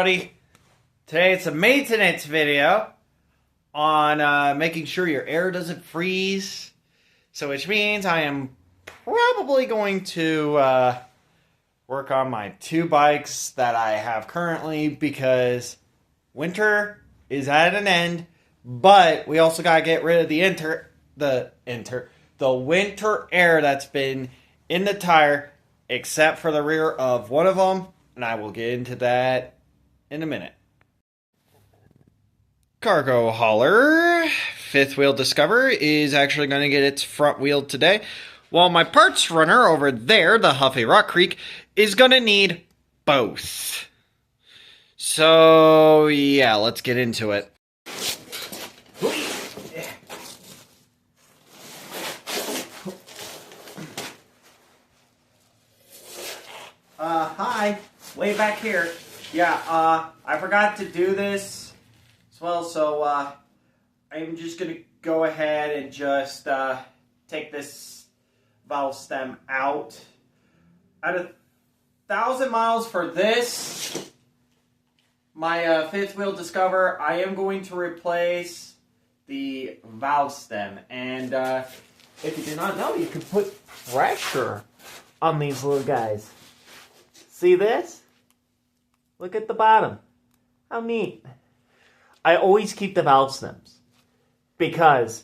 everybody. Today it's a maintenance video on making sure your air doesn't freeze. So which means I am probably going to work on my two bikes that I have currently because winter is at an end, but we also got to get rid of the winter air that's been in the tire except for the rear of one of them, and I will get into that in a minute. Cargo hauler fifth wheel Discover is actually going to get its front wheel today, while my parts runner over there, the Huffy Rock Creek, is going to need both. So yeah, let's get into it. Hi, way back here. Yeah, I forgot to do this as well, so, I'm just gonna go ahead and just, take this valve stem out. At 1,000 miles for this, my, fifth wheel Discover, I am going to replace the valve stem. And, if you did not know, you can put pressure on these little guys. See this? Look at the bottom. How neat. I always keep the valve stems because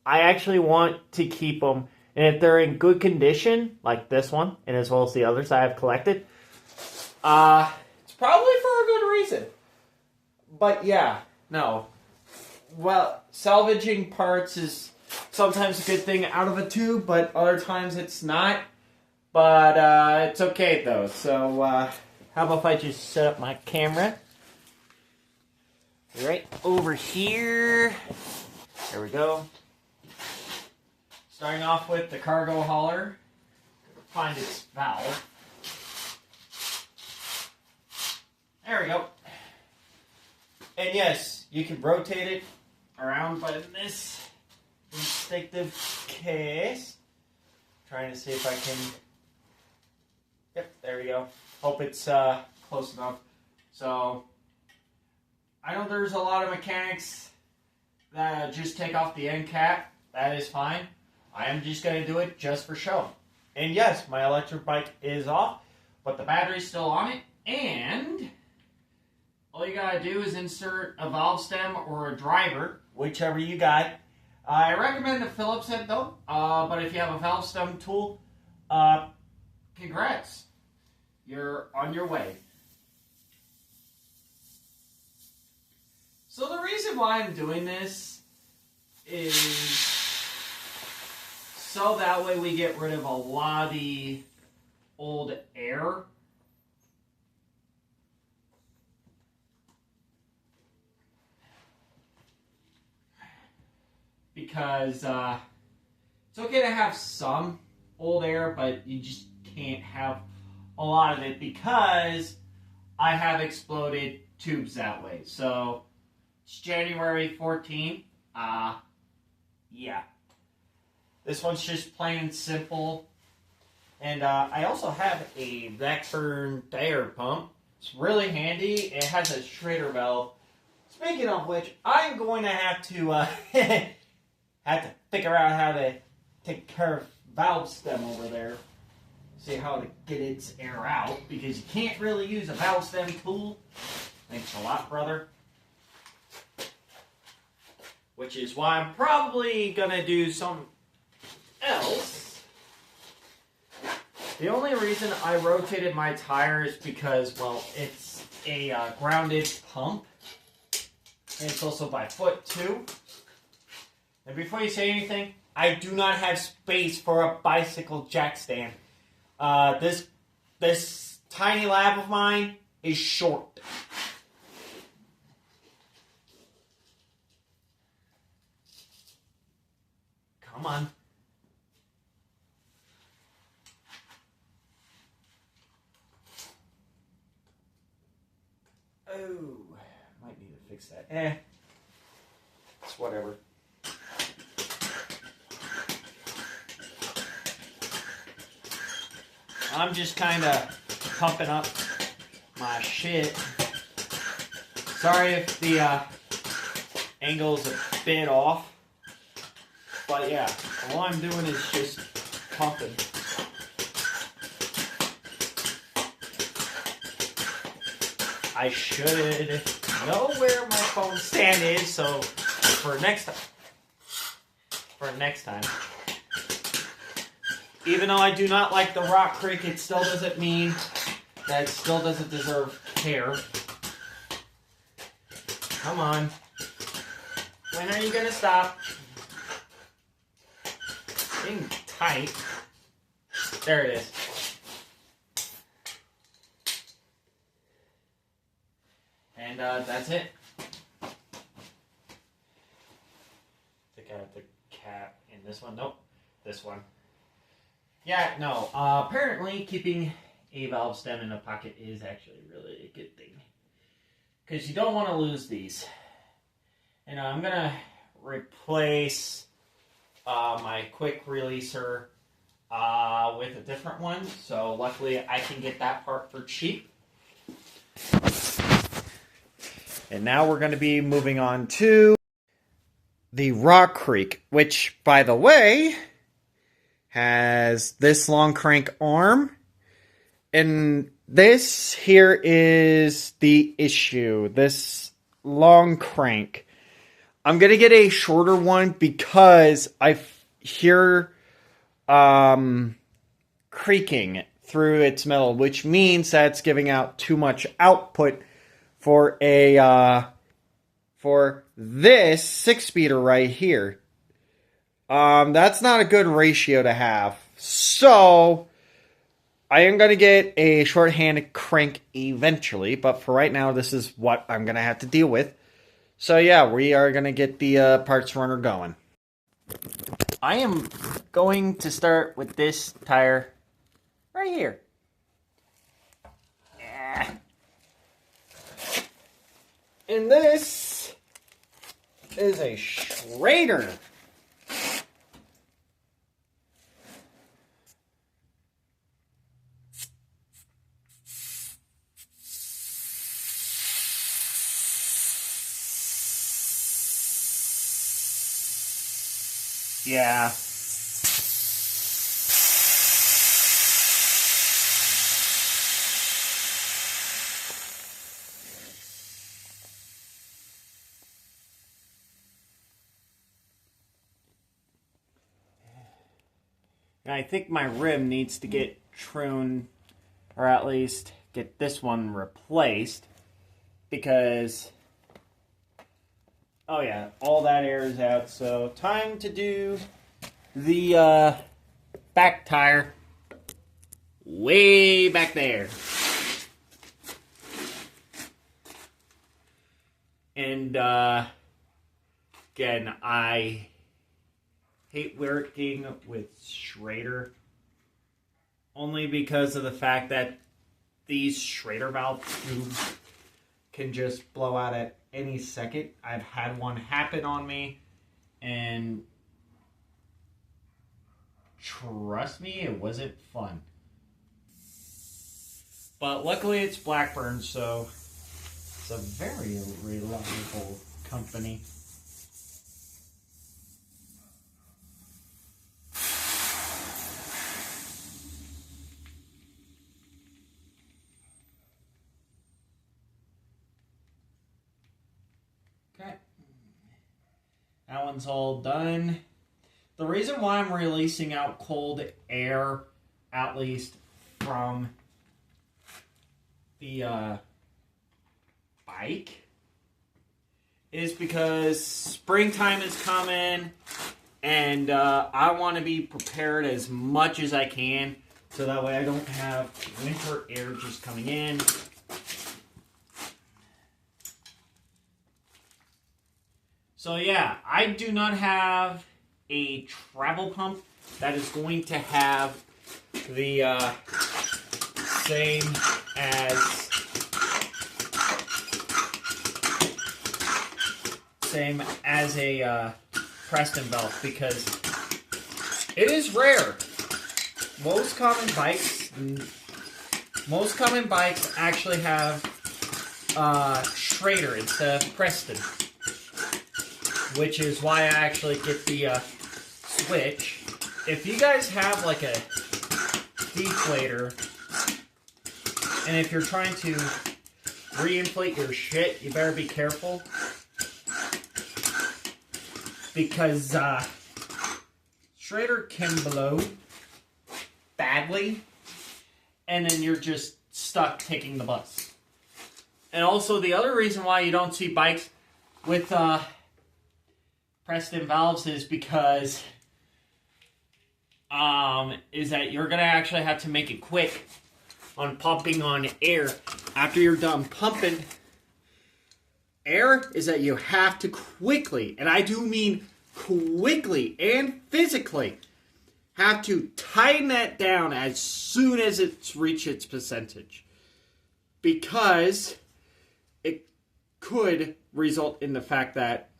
I actually want to keep them, and if they're in good condition, like this one, and as well as the others I have collected, it's probably for a good reason. But yeah, no. Well, salvaging parts is sometimes a good thing out of a tube, but other times it's not. But, it's okay, though. So, how about if I just set up my camera right over here. There we go. Starting off with the cargo hauler. Find its valve. There we go. And yes, you can rotate it around by this instinctive case. Trying to see if I can... Yep, there we go. Hope it's close enough. So, I know there's a lot of mechanics that just take off the end cap. That is fine. I am just going to do it just for show. And yes, my electric bike is off, but the battery's still on it. And all you got to do is insert a valve stem or a driver, whichever you got. I recommend a Phillips head though, but if you have a valve stem tool, congrats. You're on your way. So the reason why I'm doing this is so that way we get rid of a lot of the old air. Because it's okay to have some old air, but you just can't have a lot of it because I have exploded tubes that way. So it's January 14th. Yeah. This one's just plain and simple. And I also have a Blackburn tire pump. It's really handy. It has a Schrader valve. Speaking of which, I'm going to have to figure out how to take care of valve stem over there. See how to get its air out, because you can't really use a valve stem tool. Thanks a lot, brother. Which is why I'm probably gonna do something else. The only reason I rotated my tire is because, well, it's a grounded pump. And it's also by foot, too. And before you say anything, I do not have space for a bicycle jack stand. This tiny lab of mine is short. Come on. Oh, might need to fix that. It's whatever. I'm just kind of pumping up my shit Sorry if the angle's a bit off, but yeah, all I'm doing is just pumping. I should know where my phone stand is, so for next time. Even though I do not like the Rock Creek, it still doesn't mean that it still doesn't deserve care. Come on. When are you gonna stop? Being tight. There it is. And that's it. I think I have the cap in this one. Nope, this one. Yeah, no. Apparently, keeping a valve stem in a pocket is actually really a good thing. Because you don't want to lose these. And I'm going to replace my quick releaser with a different one. So luckily I can get that part for cheap. And now we're going to be moving on to the Rock Creek, which, by the way, has this long crank arm. And this here is the issue. This long crank. I'm going to get a shorter one because I hear creaking through its metal, which means that it's giving out too much output for a for this 6-speeder right here. That's not a good ratio to have. So I am going to get a short-handed crank eventually, but for right now, this is what I'm going to have to deal with. So yeah, we are going to get the parts runner going. I am going to start with this tire right here. Yeah. And this is a Schrader. Yeah. And I think my rim needs to get trimmed, or at least get this one replaced, because, oh yeah, all that air is out. So time to do the back tire way back there. And again, I hate working with Schrader only because of the fact that these Schrader valve tubes can just blow out at any second. I've had one happen on me, and trust me, it wasn't fun. But luckily it's Blackburn, so it's a very reliable company. Okay. That one's all done. The reason why I'm releasing out cold air, at least from the bike, is because springtime is coming, and I want to be prepared as much as I can, so that way I don't have winter air just coming in. So yeah, I do not have a travel pump that is going to have the same as a Preston belt, because it is rare. Most common bikes actually have Schrader instead of Preston. Which is why I actually get the switch. If you guys have like a deflator, and if you're trying to reinflate your shit, you better be careful. Because Schrader can blow badly, and then you're just stuck taking the bus. And also, the other reason why you don't see bikes with Preston valves is because is that you're gonna actually have to make it quick on pumping on air. After you're done pumping air, is that you have to quickly, and I do mean quickly and physically, have to tighten that down as soon as it's reached its percentage. Because it could result in the fact that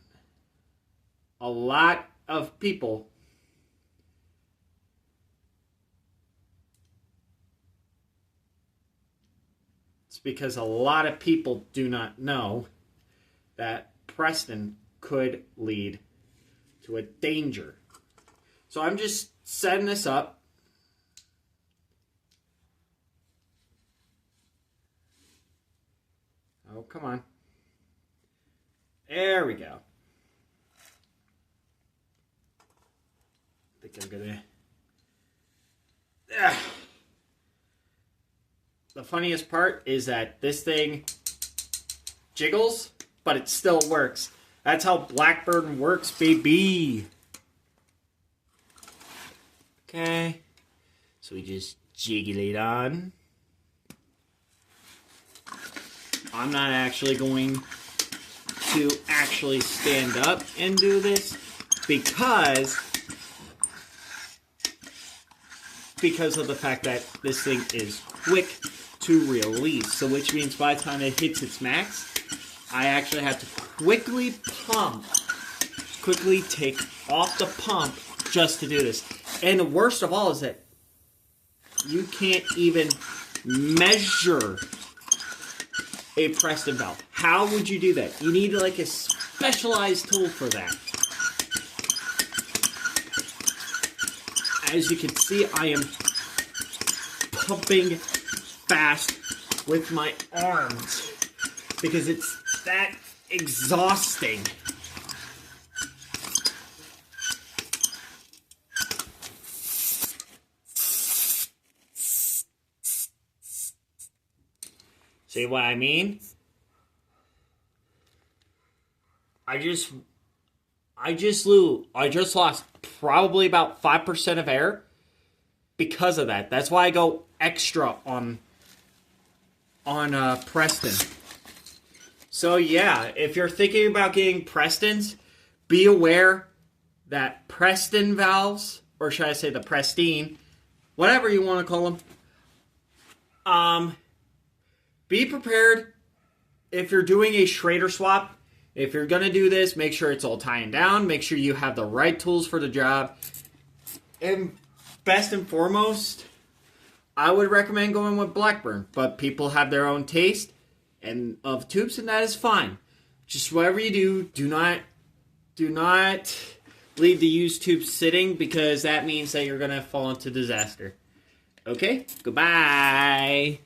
a lot of people because a lot of people do not know that Preston could lead to a danger. So I'm just setting this up. Oh, come on. There we go. I think I'm gonna... The funniest part is that this thing jiggles, but it still works. That's how Blackburn works, baby. Okay. So we just jiggle it on. I'm not actually going to actually stand up and do this because of the fact that this thing is quick to release. So which means by the time it hits its max, I actually have to quickly take off the pump just to do this. And the worst of all is that you can't even measure a Preston valve. How would you do that? You need like a specialized tool for that. As you can see, I am pumping fast with my arms because it's that exhausting. See what I mean? I just lost probably about 5% of air because of that. That's why I go extra on Preston. So yeah, if you're thinking about getting Prestons, be aware that Preston valves, or should I say the Prestine, whatever you want to call them, be prepared if you're doing a Schrader swap. If you're going to do this, make sure it's all tying down. Make sure you have the right tools for the job. And best and foremost, I would recommend going with Blackburn. But people have their own taste and of tubes, and that is fine. Just whatever you do not leave the used tube sitting, because that means that you're going to fall into disaster. Okay? Goodbye.